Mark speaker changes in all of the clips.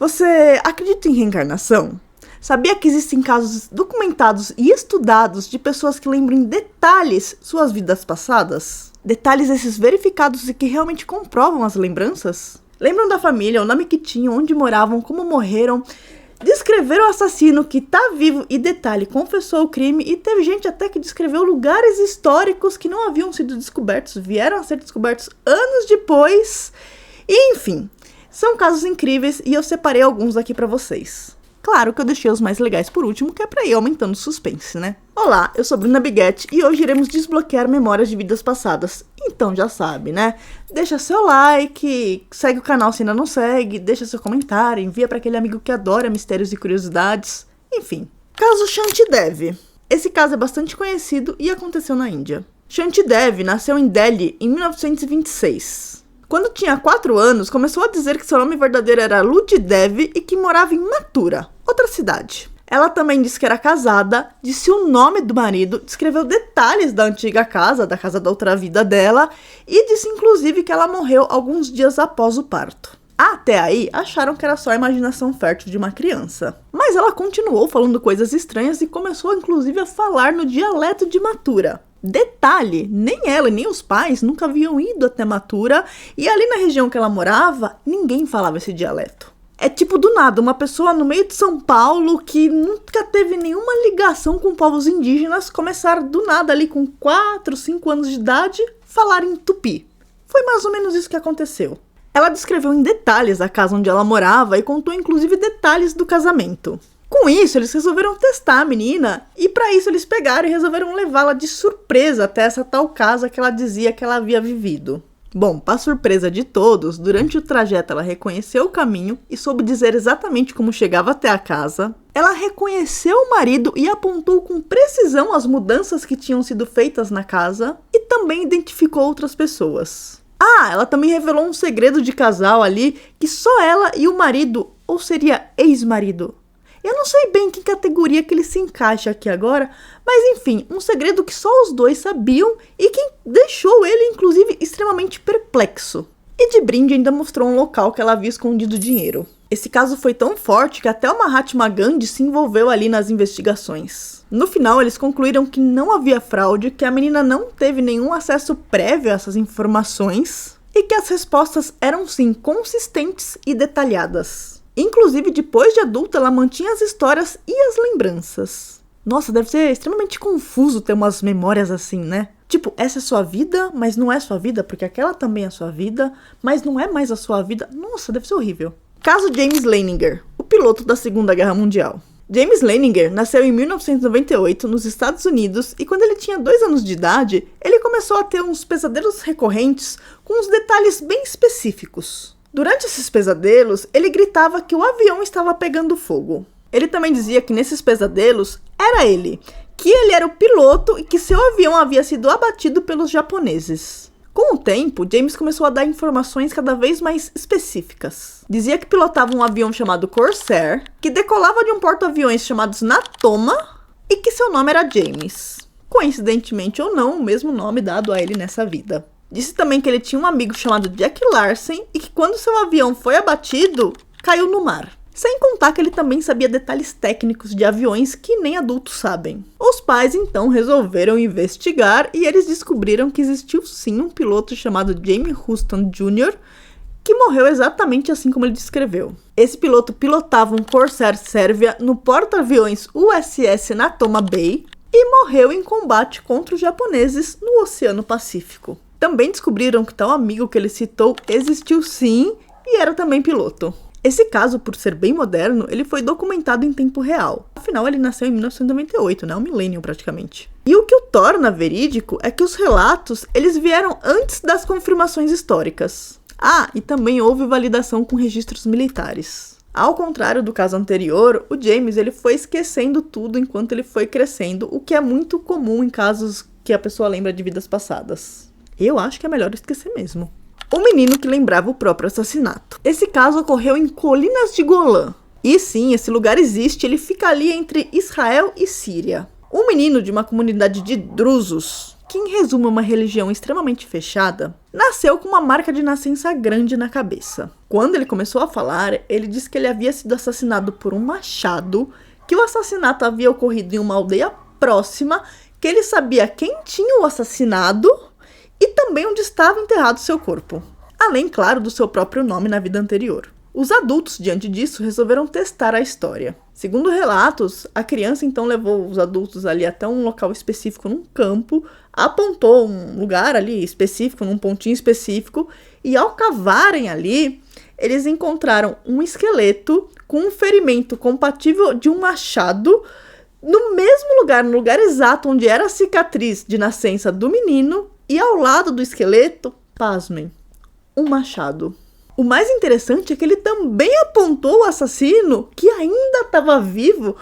Speaker 1: Você acredita em reencarnação? Sabia que existem casos documentados e estudados de pessoas que lembram em detalhes suas vidas passadas? Detalhes esses verificados e que realmente comprovam as lembranças? Lembram da família, o nome que tinham, onde moravam, como morreram? Descreveram o assassino que tá vivo e, detalhe, confessou o crime, e teve gente até que descreveu lugares históricos que não haviam sido descobertos, vieram a ser descobertos anos depois. E, enfim, são casos incríveis e eu separei alguns aqui pra vocês. Claro que eu deixei os mais legais por último, que é pra ir aumentando o suspense, né? Olá, eu sou Bruna Biguete e hoje iremos desbloquear memórias de vidas passadas. Então já sabe, né? Deixa seu like, segue o canal se ainda não segue, deixa seu comentário, envia pra aquele amigo que adora mistérios e curiosidades. Enfim, caso Shantidev. Esse caso é bastante conhecido e aconteceu na Índia. Shantidev nasceu em Delhi em 1926. Quando tinha 4 anos, começou a dizer que seu nome verdadeiro era Ludidev e que morava em Mathura, outra cidade. Ela também disse que era casada, disse o nome do marido, descreveu detalhes da antiga casa, da casa da outra vida dela, e disse inclusive que ela morreu alguns dias após o parto. Até aí, acharam que era só a imaginação fértil de uma criança. Mas ela continuou falando coisas estranhas e começou inclusive a falar no dialeto de Mathura. Detalhe, nem ela e nem os pais nunca haviam ido até Mathura, e ali na região que ela morava, ninguém falava esse dialeto. É tipo do nada, uma pessoa no meio de São Paulo que nunca teve nenhuma ligação com povos indígenas começar do nada ali com 4, 5 anos de idade falar em tupi. Foi mais ou menos isso que aconteceu. Ela descreveu em detalhes a casa onde ela morava e contou inclusive detalhes do casamento. Com isso, eles resolveram testar a menina e para isso eles pegaram e resolveram levá-la de surpresa até essa tal casa que ela dizia que ela havia vivido. Bom, para surpresa de todos, durante o trajeto ela reconheceu o caminho e soube dizer exatamente como chegava até a casa. Ela reconheceu o marido e apontou com precisão as mudanças que tinham sido feitas na casa e também identificou outras pessoas. Ela também revelou um segredo de casal ali que só ela e o marido, ou seria ex-marido, eu não sei bem em que categoria que ele se encaixa aqui agora, mas enfim, um segredo que só os dois sabiam e que deixou ele, inclusive, extremamente perplexo. E de brinde ainda mostrou um local que ela havia escondido dinheiro. Esse caso foi tão forte que até o Mahatma Gandhi se envolveu ali nas investigações. No final, eles concluíram que não havia fraude, que a menina não teve nenhum acesso prévio a essas informações e que as respostas eram sim consistentes e detalhadas. Inclusive, depois de adulta, ela mantinha as histórias e as lembranças. Nossa, deve ser extremamente confuso ter umas memórias assim, né? Tipo, essa é sua vida, mas não é sua vida, porque aquela também é sua vida, mas não é mais a sua vida. Nossa, deve ser horrível. Caso James Leininger, o piloto da Segunda Guerra Mundial. James Leininger nasceu em 1998 nos Estados Unidos e quando ele tinha 2 anos de idade, ele começou a ter uns pesadelos recorrentes com uns detalhes bem específicos. Durante esses pesadelos, ele gritava que o avião estava pegando fogo. Ele também dizia que nesses pesadelos era ele, que ele era o piloto e que seu avião havia sido abatido pelos japoneses. Com o tempo, James começou a dar informações cada vez mais específicas. Dizia que pilotava um avião chamado Corsair, que decolava de um porta-aviões chamado Natoma e que seu nome era James. Coincidentemente ou não, o mesmo nome dado a ele nessa vida. Disse também que ele tinha um amigo chamado Jack Larsen e que quando seu avião foi abatido, caiu no mar. Sem contar que ele também sabia detalhes técnicos de aviões que nem adultos sabem. Os pais então resolveram investigar e eles descobriram que existiu sim um piloto chamado Jamie Houston Jr., que morreu exatamente assim como ele descreveu. Esse piloto pilotava um Corsair Sérvia no porta-aviões USS Natoma Bay e morreu em combate contra os japoneses no Oceano Pacífico. Também descobriram que tal amigo que ele citou existiu sim e era também piloto. Esse caso, por ser bem moderno, ele foi documentado em tempo real. Afinal, ele nasceu em 1998, né? Um milênio praticamente. E o que o torna verídico é que os relatos, eles vieram antes das confirmações históricas. E também houve validação com registros militares. Ao contrário do caso anterior, o James ele foi esquecendo tudo enquanto ele foi crescendo, o que é muito comum em casos que a pessoa lembra de vidas passadas. Eu acho que é melhor esquecer mesmo. O menino que lembrava o próprio assassinato. Esse caso ocorreu em Colinas de Golã. E sim, esse lugar existe, ele fica ali entre Israel e Síria. Um menino de uma comunidade de drusos, que em resumo é uma religião extremamente fechada, nasceu com uma marca de nascença grande na cabeça. Quando ele começou a falar, ele disse que ele havia sido assassinado por um machado, que o assassinato havia ocorrido em uma aldeia próxima, que ele sabia quem tinha o assassinado e também onde estava enterrado seu corpo. Além, claro, do seu próprio nome na vida anterior. Os adultos, diante disso, resolveram testar a história. Segundo relatos, a criança então levou os adultos ali até um local específico num campo, apontou um lugar ali específico, num pontinho específico, e ao cavarem ali, eles encontraram um esqueleto com um ferimento compatível de um machado no mesmo lugar, no lugar exato onde era a cicatriz de nascença do menino, e ao lado do esqueleto, pasmem, um machado. O mais interessante é que ele também apontou o assassino, que ainda estava vivo,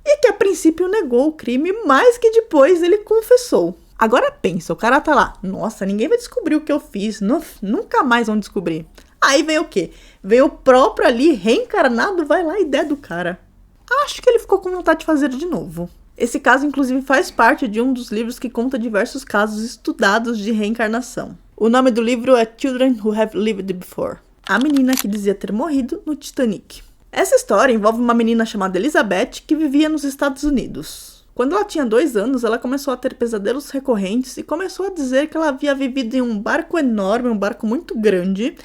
Speaker 1: e que a princípio negou o crime, mas que depois ele confessou. Agora pensa, o cara tá lá, nossa, ninguém vai descobrir o que eu fiz, nunca mais vão descobrir. Aí vem o quê? Vem o próprio ali, reencarnado, vai lá, ideia do cara. Acho que ele ficou com vontade de fazer de novo. Esse caso, inclusive, faz parte de um dos livros que conta diversos casos estudados de reencarnação. O nome do livro é Children Who Have Lived Before. A menina que dizia ter morrido no Titanic. Essa história envolve uma menina chamada Elizabeth que vivia nos Estados Unidos. Quando ela tinha 2 anos, ela começou a ter pesadelos recorrentes e começou a dizer que ela havia vivido em um barco enorme, um barco muito grande,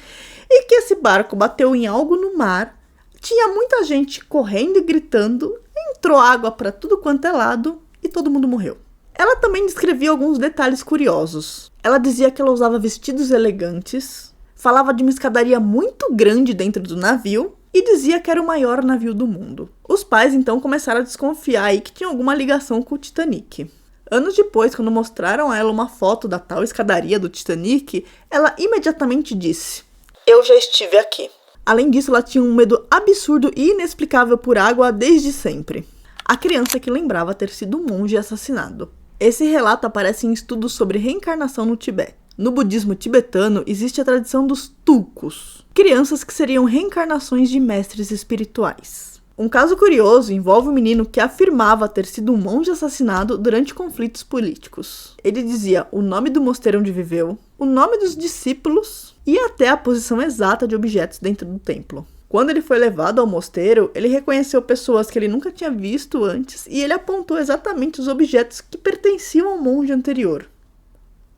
Speaker 1: e que esse barco bateu em algo no mar, tinha muita gente correndo e gritando, entrou água para tudo quanto é lado e todo mundo morreu. Ela também descrevia alguns detalhes curiosos. Ela dizia que ela usava vestidos elegantes, falava de uma escadaria muito grande dentro do navio e dizia que era o maior navio do mundo. Os pais então começaram a desconfiar aí que tinha alguma ligação com o Titanic. Anos depois, quando mostraram a ela uma foto da tal escadaria do Titanic, ela imediatamente disse: "Eu já estive aqui." Além disso, ela tinha um medo absurdo e inexplicável por água desde sempre. A criança que lembrava ter sido um monge assassinado. Esse relato aparece em estudos sobre reencarnação no Tibete. No budismo tibetano, existe a tradição dos tulkus, crianças que seriam reencarnações de mestres espirituais. Um caso curioso envolve um menino que afirmava ter sido um monge assassinado durante conflitos políticos. Ele dizia o nome do mosteiro onde viveu, o nome dos discípulos e até a posição exata de objetos dentro do templo. Quando ele foi levado ao mosteiro, ele reconheceu pessoas que ele nunca tinha visto antes e ele apontou exatamente os objetos que pertenciam ao monge anterior.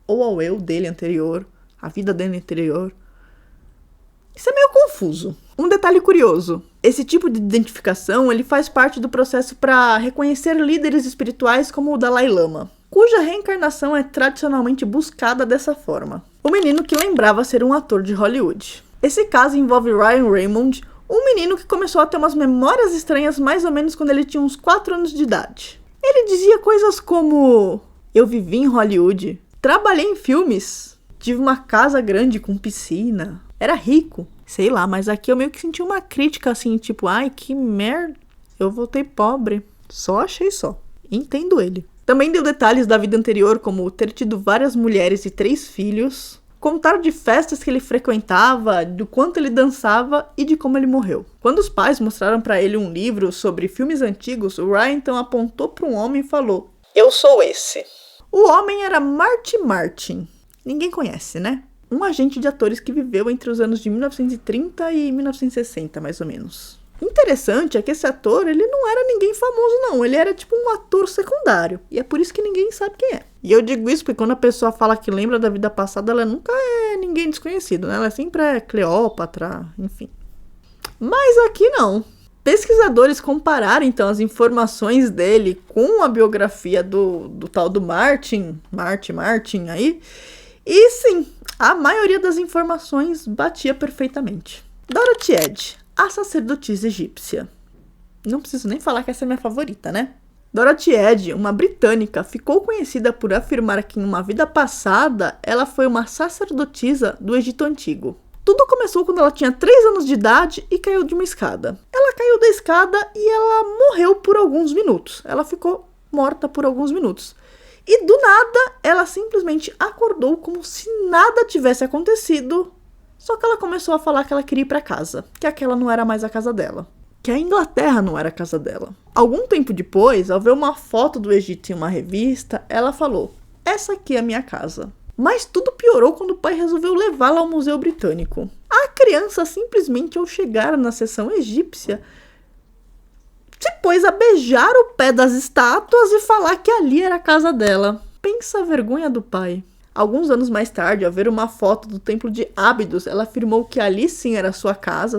Speaker 1: Ou ao eu dele anterior, a vida dele anterior. Isso é meio confuso. Um detalhe curioso, esse tipo de identificação ele faz parte do processo para reconhecer líderes espirituais como o Dalai Lama, cuja reencarnação é tradicionalmente buscada dessa forma. O menino que lembrava ser um ator de Hollywood. Esse caso envolve Ryan Raymond, um menino que começou a ter umas memórias estranhas mais ou menos quando ele tinha uns 4 anos de idade. Ele dizia coisas como: "Eu vivi em Hollywood, trabalhei em filmes, tive uma casa grande com piscina, era rico." Sei lá, mas aqui eu meio que senti uma crítica assim, tipo, ai, que merda, eu voltei pobre. Só achei só. Entendo ele. Também deu detalhes da vida anterior, como ter tido várias mulheres e 3 filhos, contar de festas que ele frequentava, do quanto ele dançava e de como ele morreu. Quando os pais mostraram pra ele um livro sobre filmes antigos, o Ryan então apontou para um homem e falou: "Eu sou esse." O homem era Marty Martin. Ninguém conhece, né? Um agente de atores que viveu entre os anos de 1930 e 1960, mais ou menos. Interessante é que esse ator, ele não era ninguém famoso, não. Ele era tipo um ator secundário. E é por isso que ninguém sabe quem é. E eu digo isso porque quando a pessoa fala que lembra da vida passada, ela nunca é ninguém desconhecido, né? Ela sempre é Cleópatra, enfim. Mas aqui não. Pesquisadores compararam, então, as informações dele com a biografia do tal do Martin aí. E sim, a maioria das informações batia perfeitamente. Dorothy Edge, a sacerdotisa egípcia. Não preciso nem falar que essa é minha favorita, né? Dorothy Edge, uma britânica, ficou conhecida por afirmar que em uma vida passada ela foi uma sacerdotisa do Egito Antigo. Tudo começou quando ela tinha 3 anos de idade e caiu de uma escada. Ela caiu da escada e ela morreu por alguns minutos. Ela ficou morta por alguns minutos. E do nada, ela simplesmente acordou como se nada tivesse acontecido. Só que ela começou a falar que ela queria ir para casa, que aquela não era mais a casa dela, que a Inglaterra não era a casa dela. Algum tempo depois, ao ver uma foto do Egito em uma revista, ela falou: essa aqui é a minha casa. Mas tudo piorou quando o pai resolveu levá-la ao Museu Britânico. A criança simplesmente, ao chegar na seção egípcia, se pôs a beijar o pé das estátuas e falar que ali era a casa dela. Pensa a vergonha do pai. Alguns anos mais tarde, ao ver uma foto do templo de Ábidos, ela afirmou que ali sim era sua casa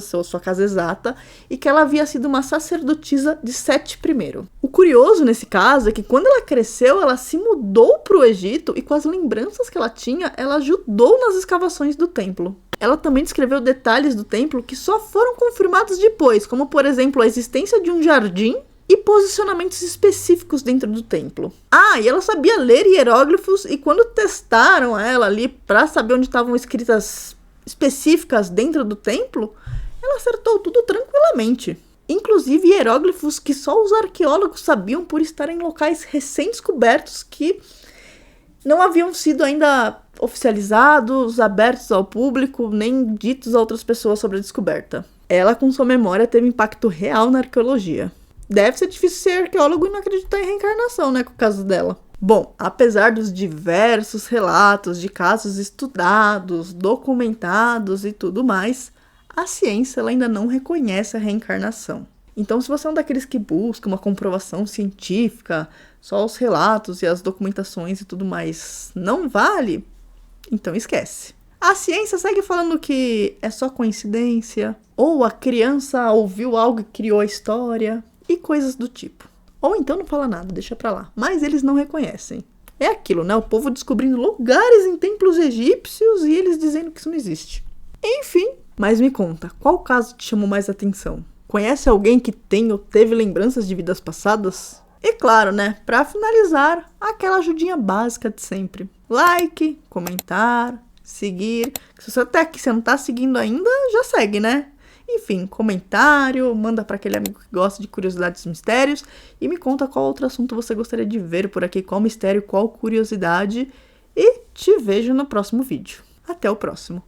Speaker 1: exata, e que ela havia sido uma sacerdotisa de Sete I. O curioso nesse caso é que quando ela cresceu, ela se mudou para o Egito e com as lembranças que ela tinha, ela ajudou nas escavações do templo. Ela também descreveu detalhes do templo que só foram confirmados depois, como por exemplo a existência de um jardim e posicionamentos específicos dentro do templo. E ela sabia ler hieróglifos, e quando testaram ela ali para saber onde estavam escritas específicas dentro do templo, ela acertou tudo tranquilamente. Inclusive hieróglifos que só os arqueólogos sabiam por estarem em locais recém-descobertos que não haviam sido ainda oficializados, abertos ao público, nem ditos a outras pessoas sobre a descoberta. Ela, com sua memória, teve impacto real na arqueologia. Deve ser difícil ser arqueólogo e não acreditar em reencarnação, né, com o caso dela. Bom, apesar dos diversos relatos de casos estudados, documentados e tudo mais, a ciência ela ainda não reconhece a reencarnação. Então, se você é um daqueles que busca uma comprovação científica, só os relatos e as documentações e tudo mais não vale, então esquece. A ciência segue falando que é só coincidência, ou a criança ouviu algo e criou a história, e coisas do tipo. Ou então não fala nada, deixa pra lá. Mas eles não reconhecem. É aquilo, né? O povo descobrindo lugares em templos egípcios e eles dizendo que isso não existe. Enfim, mas me conta, qual caso te chamou mais atenção? Conhece alguém que tem ou teve lembranças de vidas passadas? E claro, né? Pra finalizar, aquela ajudinha básica de sempre. Like, comentar, seguir. Se você até aqui você não tá seguindo ainda, já segue, né? Enfim, comentário, manda para aquele amigo que gosta de curiosidades e mistérios e me conta qual outro assunto você gostaria de ver por aqui, qual mistério, qual curiosidade, e te vejo no próximo vídeo. Até o próximo!